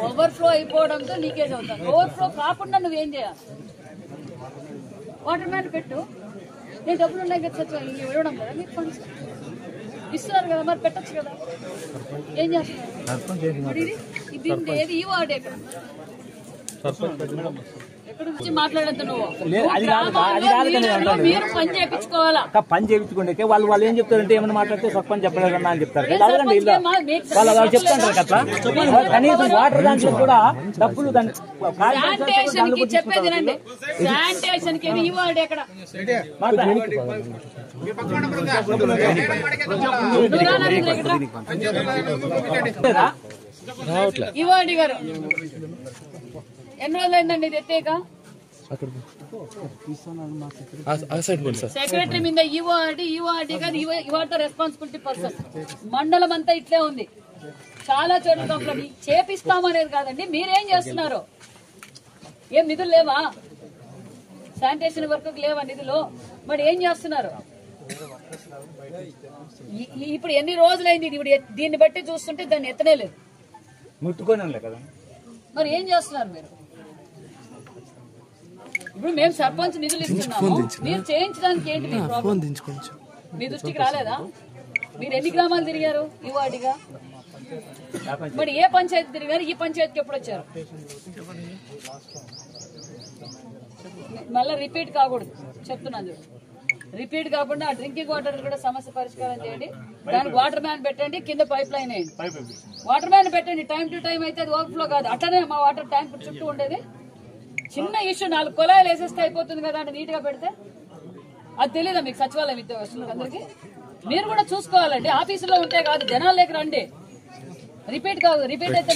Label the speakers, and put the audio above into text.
Speaker 1: Overflow అయిపోవడంతో leakage అవుతాను. Overflow కాకుండా నువ్వేం చేయాలి? వాటర్ మ్యాన్ పెట్టు. నేను డబ్బులు ఉన్నాయి కదా సార్ ఇవ్వడం కదా, మీకు ఫండ్స్ ఇస్తున్నారు కదా, మరి పెట్టచ్చు కదా. ఏం చేస్తున్నారు? ఇది ఏది ఈ వార్డు ఎక్కడ నుంచి మాట్లాడద్దు. నువ్వు మీరు పని చేయించుకోవాలా?
Speaker 2: పని చేయించుకుంటే వాళ్ళు ఏం చెప్తారంటే ఏమైనా మాట్లాడితే సర్పంచ్ చెప్పలేదన్నా అని చెప్తారు. వాళ్ళు చెప్తారు అట్లా. కనీసం వాటర్ దాంట్లో కూడా డబ్బులు
Speaker 1: శానిటేషన్ కి చెప్పేదినండి. శానిటేషన్ కి ఈ వార్డు ఎక్కడ? ఈ వార్డు గారు ఎన్ని రోజులు అయిందండి ఇది ఎత్తేక? సెక్రటరీ మీద ఈఓఆర్డీ కాదు, ఈవార్తో రెస్పాన్సిబిలిటీ పర్సన్. మండలం అంతా ఇట్లే ఉంది. చాలా చోట్ల కంప్లైంట్ చేపిస్తామనేది కాదండి. మీరేం చేస్తున్నారు? ఏం నిధులు లేవా? శానిటేషన్ వర్క్ లేవా నిధులు? మరి ఏం చేస్తున్నారు? ఇప్పుడు ఎన్ని రోజులైంది? ఇప్పుడు దీన్ని బట్టి చూస్తుంటే దాన్ని ఎత్తనే లేదు. మరి ఏం చేస్తున్నారు మీరు? ఇప్పుడు మేము సర్పంచ్ నిధులు ఇస్తున్నాము, మీరు చేయించడానికి ఏంటి మీ ప్రాబ్లం? మీ దృష్టికి రాలేదా? మీరు ఎన్ని గ్రామాలు తిరిగారు ఈ వార్డుగా? మరి ఏ పంచాయతీ తిరిగారు? ఈ పంచాయతీకి ఎప్పుడు వచ్చారు? మళ్ళీ రిపీట్ కాకూడదు చెప్తున్నాను. రిపీట్ కాకుండా ఆ డ్రింకింగ్ వాటర్ కూడా సమస్య పరిష్కారం చేయండి. దానికి వాటర్ మ్యాన్ పెట్టండి, కింద పైప్ లైన్ వేయండి. వాటర్ మ్యాన్ పెట్టండి. టైం టు టైం అయితే అది ఓవర్ఫ్లో కాదు. అట్లనే మా వాటర్ ట్యాంక్ చుట్టూ ఉండేది. చిన్న ఇష్యూ 4 కుళాయిలు వేసేస్తే అయిపోతుంది కదా అంటే నీట్ గా పెడితే. అది తెలీదా మీకు? సచివాలయం ఉద్యోగస్తులకు అందరికి మీరు కూడా చూసుకోవాలండి. ఆఫీసులో ఉంటే కాదు, జనాల్లోకి రండి. రిపీట్ కాదు. రిపీట్ అయితే